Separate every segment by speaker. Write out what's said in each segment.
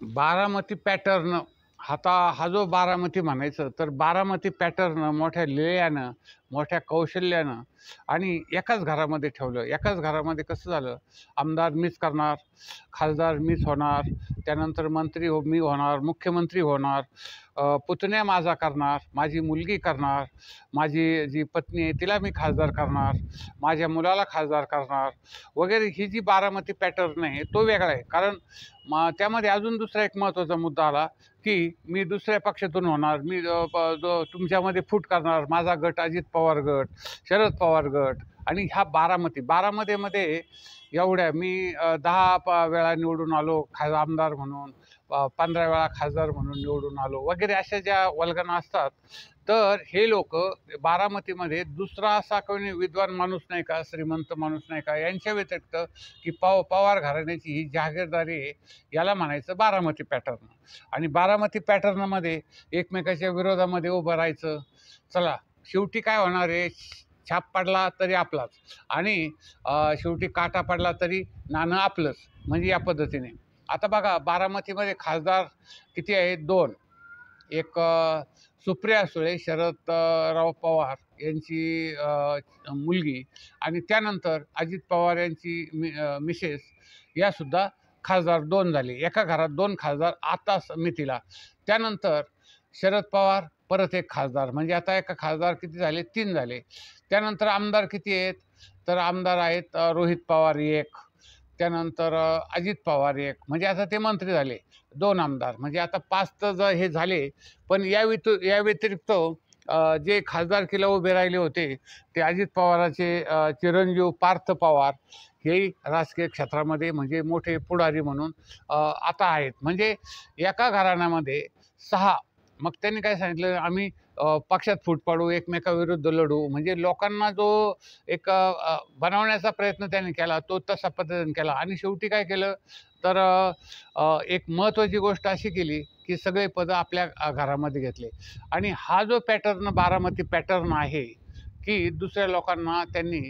Speaker 1: Baramati pattern हा जो बारामती म्हणायचं तर बारामती पॅटर्न मोठ्या लेयानं, मोठ्या कौशल्यानं आणि एकाच घरामध्ये ठेवलं. एकाच घरामध्ये कसं झालं, आमदार मीच करणार, खासदार मीच होणार, त्यानंतर मंत्री मी होणार, मुख्यमंत्री होणार, पुतण्या माझा करणार, माझी मुलगी करणार, माझी जी पत्नी आहे तिला मी खासदार करणार, माझ्या मुलाला खासदार करणार वगैरे. ही जी बारामती पॅटर्न आहे तो वेगळा आहे. कारण त्यामध्ये अजून दुसरा एक महत्त्वाचा मुद्दा आला की मी दुसऱ्या पक्षातून होणार, मी तुमच्यामध्ये फूट करणार, माझा गट अजित पवार गट, शरद पवार गट. आणि ह्या बारामतीमध्ये एवढ्या मी 10 वेळा निवडून आलो आमदार म्हणून, 15 वेळा खासदार म्हणून निवडून आलो वगैरे, अशा ज्या वल्गना असतात. तर हे लोक बारामतीमध्ये दुसरा असा कोणी विद्वान माणूस नाही का, श्रीमंत माणूस नाही का, यांच्या व्यतिरिक्त की पवार घराण्याची ही जहागीरदारी आहे, याला म्हणायचं बारामती पॅटर्न. आणि बारामती पॅटर्नमध्ये एकमेकाच्या विरोधामध्ये उभं राहायचं. चला, शेवटी काय होणार आहे, छाप पडला तरी आपलाच आणि शेवटी काटा पडला तरी नाणं आपलंच, म्हणजे या पद्धतीने. आता बघा, बारामतीमध्ये खासदार किती आहेत? 2. एक सुप्रिया सुळे, शरदराव पवार यांची मुलगी, आणि त्यानंतर अजित पवार यांची मिसेस, यासुद्धा खासदार 2 झाले. एका घरात 2 खासदार आता मितीला. त्यानंतर शरद पवार परत एक खासदार, म्हणजे आता एका खासदार किती झाले? 3 झाले. त्यानंतर आमदार किती आहेत? तर आमदार आहेत रोहित पवार 1, त्यानंतर अजित पवार 1, म्हणजे आता ते मंत्री झाले. 2 आमदार, म्हणजे आता 5 तर हे झाले. पण या व्यतिरिक्त जे खासदारकीला उभे राहिले होते ते अजित पवाराचे चिरंजीव पार्थ पवार, हेही राजकीय क्षेत्रामध्ये म्हणजे मोठे पुढारी म्हणून आता आहेत. म्हणजे एका घराण्यामध्ये 6. मग त्यांनी काय सांगितलं, आम्ही पक्षात फूट पाडू, एकमेकाविरुद्ध लढू. म्हणजे लोकांना जो एक बनवण्याचा प्रयत्न त्यांनी केला तो तसा पद्धतीने केला. आणि शेवटी काय केलं तर एक महत्त्वाची गोष्ट अशी केली की सगळे पदं आपल्या घरामध्ये घेतले. आणि हा जो पॅटर्न बारामती पॅटर्न आहे की दुसऱ्या लोकांना त्यांनी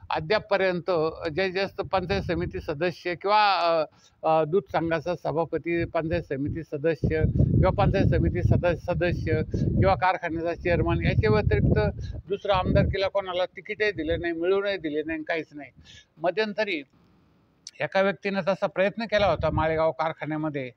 Speaker 1: अद्यापपर्यंत जास्त पंचायत समिती सदस्य किंवा दूध संघाचा सभापती, पंचायत समिती सदस्य किंवा पंचायत समिती सदस्य किंवा कारखान्याचा चेअरमन, याच्या व्यतिरिक्त दुसरं आमदारकीला कोणाला तिकीटही दिलं नाही, मिळूनही दिले नाही, काहीच नाही. मध्यंतरी एका व्यक्तीनं तसा प्रयत्न केला होता माळेगाव कारखान्यामध्ये,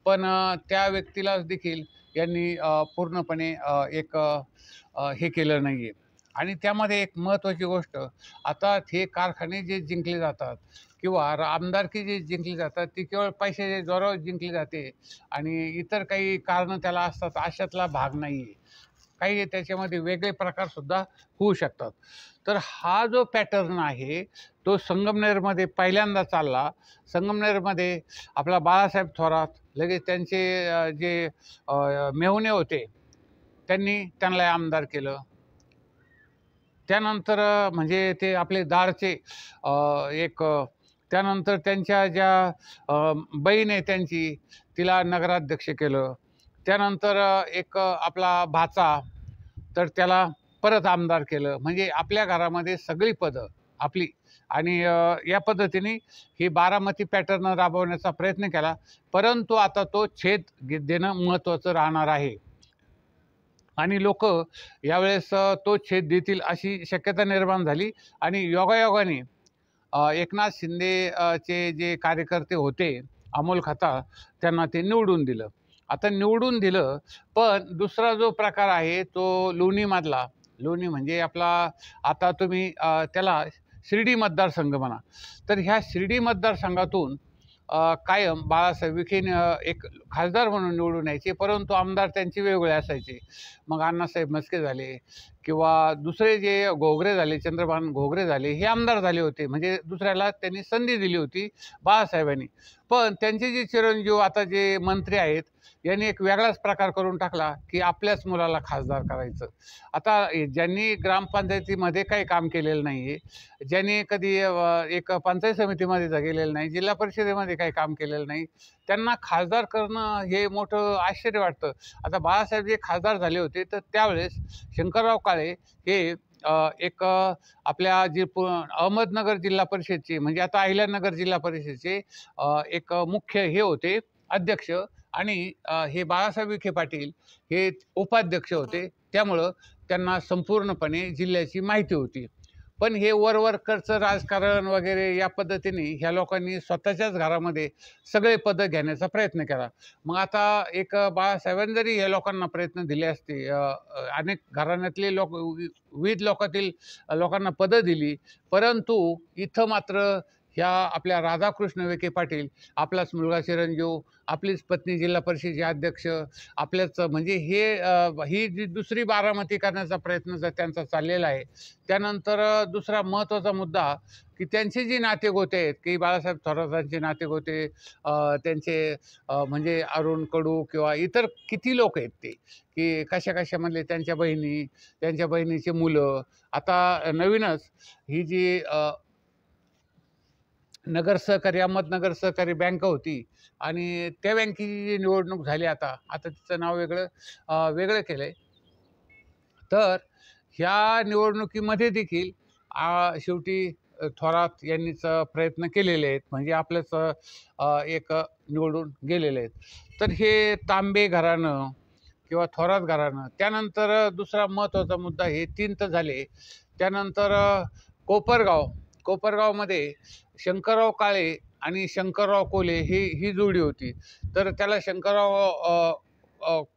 Speaker 1: पण त्या व्यक्तीला देखील यांनी पूर्णपणे एक हे केलं नाही आहे. आणि त्यामध्ये एक महत्त्वाची गोष्ट, आता हे कारखाने जे जिंकले जातात किंवा आमदारकी जे जिंकली जातात ती केवळ पैशाच्या जोरावर जिंकली जाते आणि इतर काही कारणं त्याला असतात, अशातला भाग नाही आहे. काही त्याच्यामध्ये वेगळे प्रकारसुद्धा होऊ शकतात. तर हा जो पॅटर्न आहे तो संगमनेरमध्ये पहिल्यांदा चालला. संगमनेरमध्ये आपला बाळासाहेब थोरात, लगेच त्यांचे जे मेहुणे होते त्यांना आमदार केलं. त्यानंतर म्हणजे ते आपले दारचे एक, त्यानंतर त्यांच्या ज्या बहीण आहे त्यांची, तिला नगराध्यक्ष केलं. त्यानंतर एक आपला भाचा, तर त्याला परत आमदार केलं. म्हणजे आपल्या घरामध्ये सगळी पदं आपली. आणि या पद्धतीने ही बारामती पॅटर्न राबवण्याचा प्रयत्न केला. परंतु आता तो छेद देणं महत्त्वाचं राहणार आहे आणि लोक यावेळेस तो छेद देतील अशी शक्यता निर्माण झाली. आणि योगायोगाने एकनाथ शिंदे चे जे कार्यकर्ते होते, अमोल खताळ, त्यांना ते निवडून दिलं. आता निवडून दिलं, पण दुसरा जो प्रकार आहे तो लोणीमधला, लोणी म्हणजे आपला, आता तुम्ही त्याला शिर्डी मतदारसंघ म्हणा. तर ह्या शिर्डी मतदारसंघातून कायम बाळासाहेब विखे एक खासदार म्हणून निवडून यायचे, परंतु आमदार त्यांचे वेगवेगळे असायचे. मग अण्णासाहेब मस्के झाले किंवा दुसरे जे घोगरे झाले, चंद्रभान घोगरे झाले, हे आमदार झाले होते. म्हणजे दुसऱ्याला त्यांनी संधी दिली होती बाळासाहेबांनी. पण त्यांचे जे चिरंजीव आता जे मंत्री आहेत यांनी एक वेगळाच प्रकार करून टाकला की आपल्याच मुलाला खासदार करायचं. आता ज्यांनी ग्रामपंचायतीमध्ये काही काम केलेलं नाही आहे, ज्यांनी कधी एक पंचायत समितीमध्ये गेलेलं नाही, जिल्हा परिषदेमध्ये काही काम केलेलं नाही, त्यांना खासदार करणं हे मोठं आश्चर्य वाटतं. आता बाळासाहेब जे खासदार झाले होते तर त्यावेळेस शंकरराव काळे हे एक आपल्या जे अहमदनगर जिल्हा परिषदचे, म्हणजे आता अहिल्यानगर जिल्हा परिषदेचे एक मुख्य हे होते, अध्यक्ष. आणि हे बाळासाहेब विखे पाटील हे उपाध्यक्ष होते, त्यामुळं त्यांना संपूर्णपणे जिल्ह्याची माहिती होती. पण हे वरवरकरचं राजकारण वगैरे या पद्धतीने ह्या लोकांनी स्वतःच्याच घरामध्ये सगळे पदं घेण्याचा प्रयत्न केला. मग आता एक बाळासाहेबांनी जरी या लोकांना प्रयत्न दिले असते, अनेक घराण्यातले लोक, विविध लोकातील लोकांना पदं दिली, परंतु इथं मात्र ह्या आपल्या राधाकृष्ण विखे पाटील, आपलाच मुलगा चिरंजीव, आपलीच पत्नी जिल्हा परिषदेचे अध्यक्ष, आपल्याच म्हणजे ही जी दुसरी बारामती करण्याचा प्रयत्न त्यांचा चाललेला आहे. त्यानंतर दुसरा महत्त्वाचा मुद्दा की त्यांचे जे नातेगोते आहेत, की बाळासाहेब थोरातांचे नातेगोते, त्यांचे म्हणजे अरुण कडू किंवा इतर किती लोक आहेत ते, की कशा-कशामधले त्यांच्या बहिणी, त्यांच्या बहिणीची मुलं. आता नवीनच ही जी नगर सहकारी, अहमदनगर सहकारी बँक होती आणि त्या बँकेची जी निवडणूक झाली आता तिचं नाव वेगळं केलं आहे. तर ह्या निवडणुकीमध्ये देखील शेवटी थोरात यांनीच प्रयत्न केलेले आहेत, म्हणजे आपलंच एक निवडून गेलेले आहेत. तर हे तांबे घराणं किंवा थोरात घराणं, त्यानंतर दुसरा महत्त्वाचा मुद्दा, हे 3 तर झाले. त्यानंतर कोपरगावमध्ये शंकरराव काळे आणि शंकरराव कोल्हे ही जोडी होती. तर त्याला शंकरराव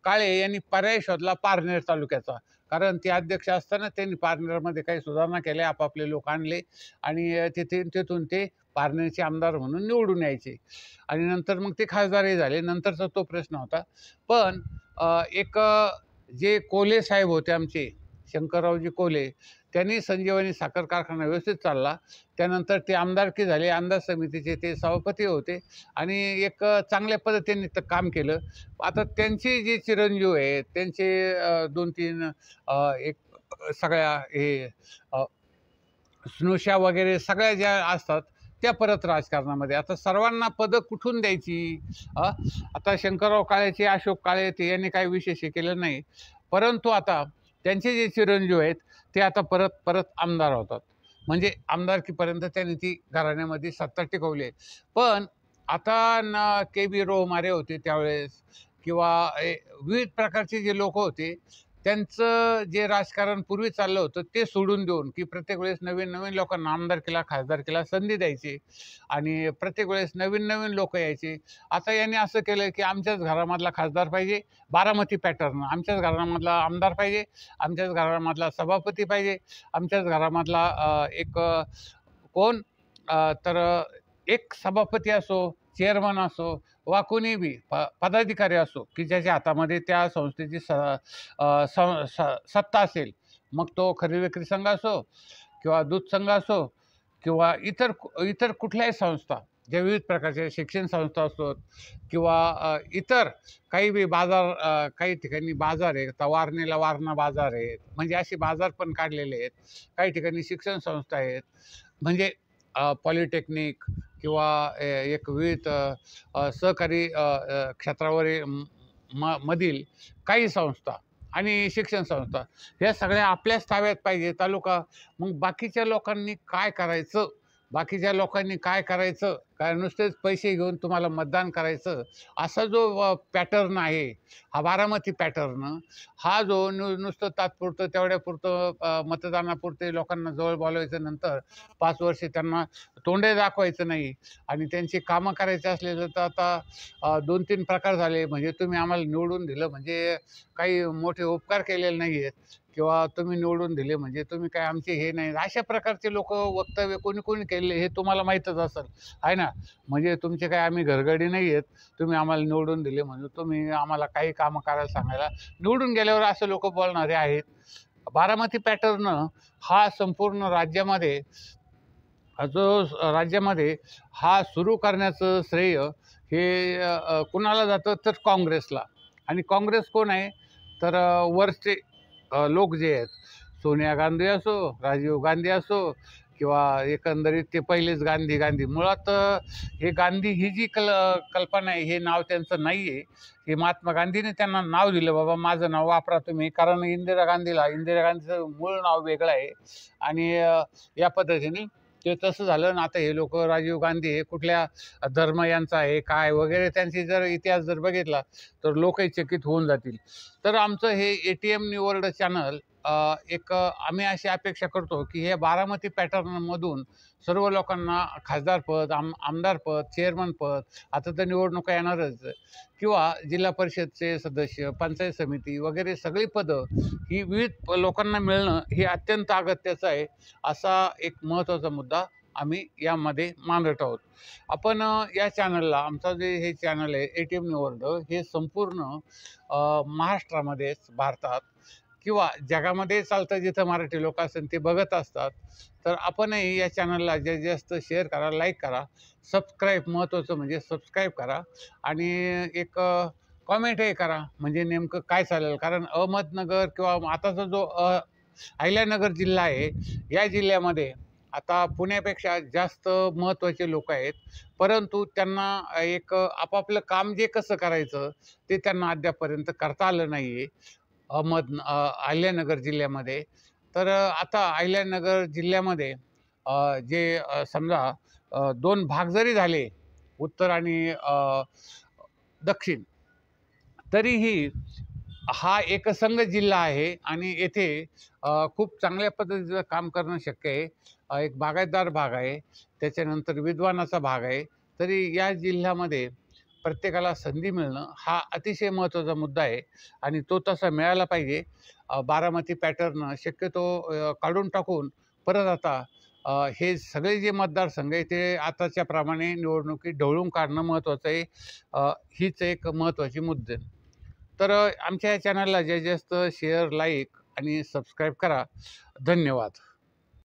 Speaker 1: काळे यांनी पर्याय शोधला पारनेर तालुक्याचा, कारण ते अध्यक्ष असताना त्यांनी पारनेरमध्ये काही सुधारणा केल्या, आपापले लोक आणले आणि तिथून ते पारनेरचे आमदार म्हणून निवडून यायचे आणि नंतर मग ते खासदारही झाले. नंतरचा तो प्रश्न होता. पण एक जे कोल्हे साहेब होते आमचे, शंकररावजी कोल्हे, त्यांनी संजीवनी साखर कारखाना व्यवस्थित चालला. त्यानंतर ते आमदारकी झाले, आमदार समितीचे ते सभापती होते आणि एक चांगल्या पद्धतीने ते काम केलं. आता त्यांचे जे चिरंजीव आहेत, त्यांचे 2-3 एक सगळ्या हे स्नुषा वगैरे सगळ्या ज्या असतात त्या परत राजकारणामध्ये. आता सर्वांना पदं कुठून द्यायची? आता शंकरराव काळेचे, अशोक काळे, ते यांनी काही विशेष केलं नाही, परंतु आता त्यांचे जे चिरंजीव आहेत ते आता परत आमदार होतात, म्हणजे आमदारकीपर्यंत त्यांनी ती घराण्यामध्ये सत्ता टिकवली आहे. पण आता के.बी. रोमारे होते त्यावेळेस, किंवा विविध प्रकारचे जे लोक होते, त्यांचं जे राजकारण पूर्वी चाललं होतं ते सोडून देऊन, की प्रत्येक वेळेस नवीन लोकांना आमदारकीला, खासदारकीला संधी द्यायची आणि प्रत्येक वेळेस नवीन लोक यायचे. आता यांनी असं केलं की आमच्याच घरामधला खासदार पाहिजे, बारामती पॅटर्न, आमच्याच घरामधला आमदार पाहिजे, आमच्याच घरामधला सभापती पाहिजे, आमच्याच घरामधला एक कोण तर एक सभापती असो, चेअरमन असो वा कोणी बी पदाधिकारी असो, की ज्याच्या हातामध्ये त्या संस्थेची सत्ता असेल. मग तो खरेदी विक्री संघ असो किंवा दूध संघ असो किंवा इतर कुठल्याही संस्था, ज्या विविध प्रकारच्या शिक्षण संस्था असोत किंवा इतर काही बी बाजार, काही ठिकाणी बाजार आहे, आता वारणेला वारणा बाजार आहेत, म्हणजे असे बाजार पण काढलेले आहेत. काही ठिकाणी शिक्षण संस्था आहेत, म्हणजे पॉलिटेक्निक किंवा एक विविध सहकारी क्षेत्रावरील मधील काही संस्था आणि शिक्षण संस्था, ह्या सगळ्या आपल्याच ताब्यात पाहिजे. तालुका मग बाकीच्या लोकांनी काय करायचं? काय नुसतेच पैसे घेऊन तुम्हाला मतदान करायचं, असा जो पॅटर्न आहे, हा बारामती पॅटर्न, हा जो नुसतं तात्पुरतं तेवढ्यापुरतं मतदानापुरते लोकांना जवळ बोलवायचं, नंतर 5 वर्षे त्यांना तोंडे दाखवायचं नाही आणि त्यांची कामं करायची असलेलं, तर आता 2-3 प्रकार झाले. म्हणजे तुम्ही आम्हाला निवडून दिलं म्हणजे काही मोठे उपकार केलेले नाही आहेत, किंवा तुम्ही निवडून दिले म्हणजे तुम्ही काय आमचे हे नाही, अशा प्रकारचे लोक वक्तव्य कोणी केले हे तुम्हाला माहीतच असेल, आहे ना. म्हणजे तुमचे काय आम्ही घरगडी नाही आहेत, तुम्ही आम्हाला निवडून दिले म्हणजे तुम्ही आम्हाला काही कामं करायला सांगायला, निवडून गेल्यावर असं लोक बोलणारे आहेत. बारामती पॅटर्न हा संपूर्ण राज्यामध्ये हा सुरू करण्याचं श्रेय हे कुणाला जातं तर काँग्रेसला. आणि काँग्रेस कोण आहे तर वरचे लोक जे आहेत, सोनिया गांधी असो, राजीव गांधी असो, किंवा एकंदरीत ते पहिलेच गांधी. मुळात हे गांधी ही जी कल्पना आहे, हे नाव त्यांचं नाही आहे. हे महात्मा गांधीने त्यांना नाव दिलं, बाबा माझं नाव वापरा तुम्ही, कारण इंदिरा गांधीचं मूळ नाव वेगळं आहे. आणि या पद्धतीने ते तसं झालं ना. आता हे लोक राजीव गांधी हे कुठल्या धर्म यांचा आहे काय वगैरे त्यांची जर इतिहास जर बघितला तर लोकही चकित होऊन जातील. तर आमचं हे ATM न्यू वर्ल्ड चॅनल आम्ही अशी अपेक्षा करतो की हे बारामती पॅटर्नमधून सर्व लोकांना खासदारपद, आमदारपद, चेअरमनपद, आता तर निवडणुका येणारच, किंवा जिल्हा परिषदचे सदस्य, पंचायत समिती वगैरे सगळी पदं ही विविध लोकांना मिळणं हे अत्यंत अगत्याचं आहे, असा एक महत्त्वाचा मुद्दा आम्ही यामध्ये मांडत आहोत. आपण या चॅनलला, आमचा जे हे चॅनल आहे ATM न्यू वर्ल्ड, हे संपूर्ण महाराष्ट्रामध्येच, भारतात किंवा जगामध्ये चालतं, जिथं मराठी लोक असेल ते बघत असतात. तर आपणही या चॅनलला जास्तीत जास्त शेअर करा, लाईक करा, सबस्क्राईब, महत्त्वाचं म्हणजे सबस्क्राईब करा, आणि एक कॉमेंटही करा, म्हणजे नेमकं काय चालेल. कारण अहमदनगर किंवा आताचा जो अहिल्यानगर जिल्हा आहे, या जिल्ह्यामध्ये आता पुण्यापेक्षा जास्त महत्त्वाचे लोक आहेत, परंतु त्यांना एक आपापलं काम जे कसं करायचं ते त्यांना अद्यापपर्यंत करता आलं नाही आहे अहिल्यानगर जिल्ह्यामध्ये. तर आता अहिल्यानगर जिल्ह्यामध्ये जे समजा 2 भाग जरी झाले, उत्तर आणि दक्षिण, तरीही हा एकसंघ जिल्हा आहे आणि येथे खूप चांगल्या पद्धतीचं काम करणं शक्य आहे. एक बागायतदार भाग आहे, त्याच्यानंतर विद्वानाचा भाग आहे. तरी या जिल्ह्यामध्ये प्रत्येकाला संधी मिळणं हा अतिशय महत्त्वाचा मुद्दा आहे आणि तो तसा मिळाला पाहिजे. बारामती पॅटर्न शक्यतो काढून टाकून परत आता हे सगळे जे मतदारसंघ आहे ते आताच्या प्रमाणे निवडणुकीत ढवळून काढणं महत्त्वाचं आहे. हीच एक महत्त्वाची मुद्दे. तर आमच्या या चॅनलला जास्तीत जास्त शेअर, लाईक आणि सबस्क्राईब करा. धन्यवाद.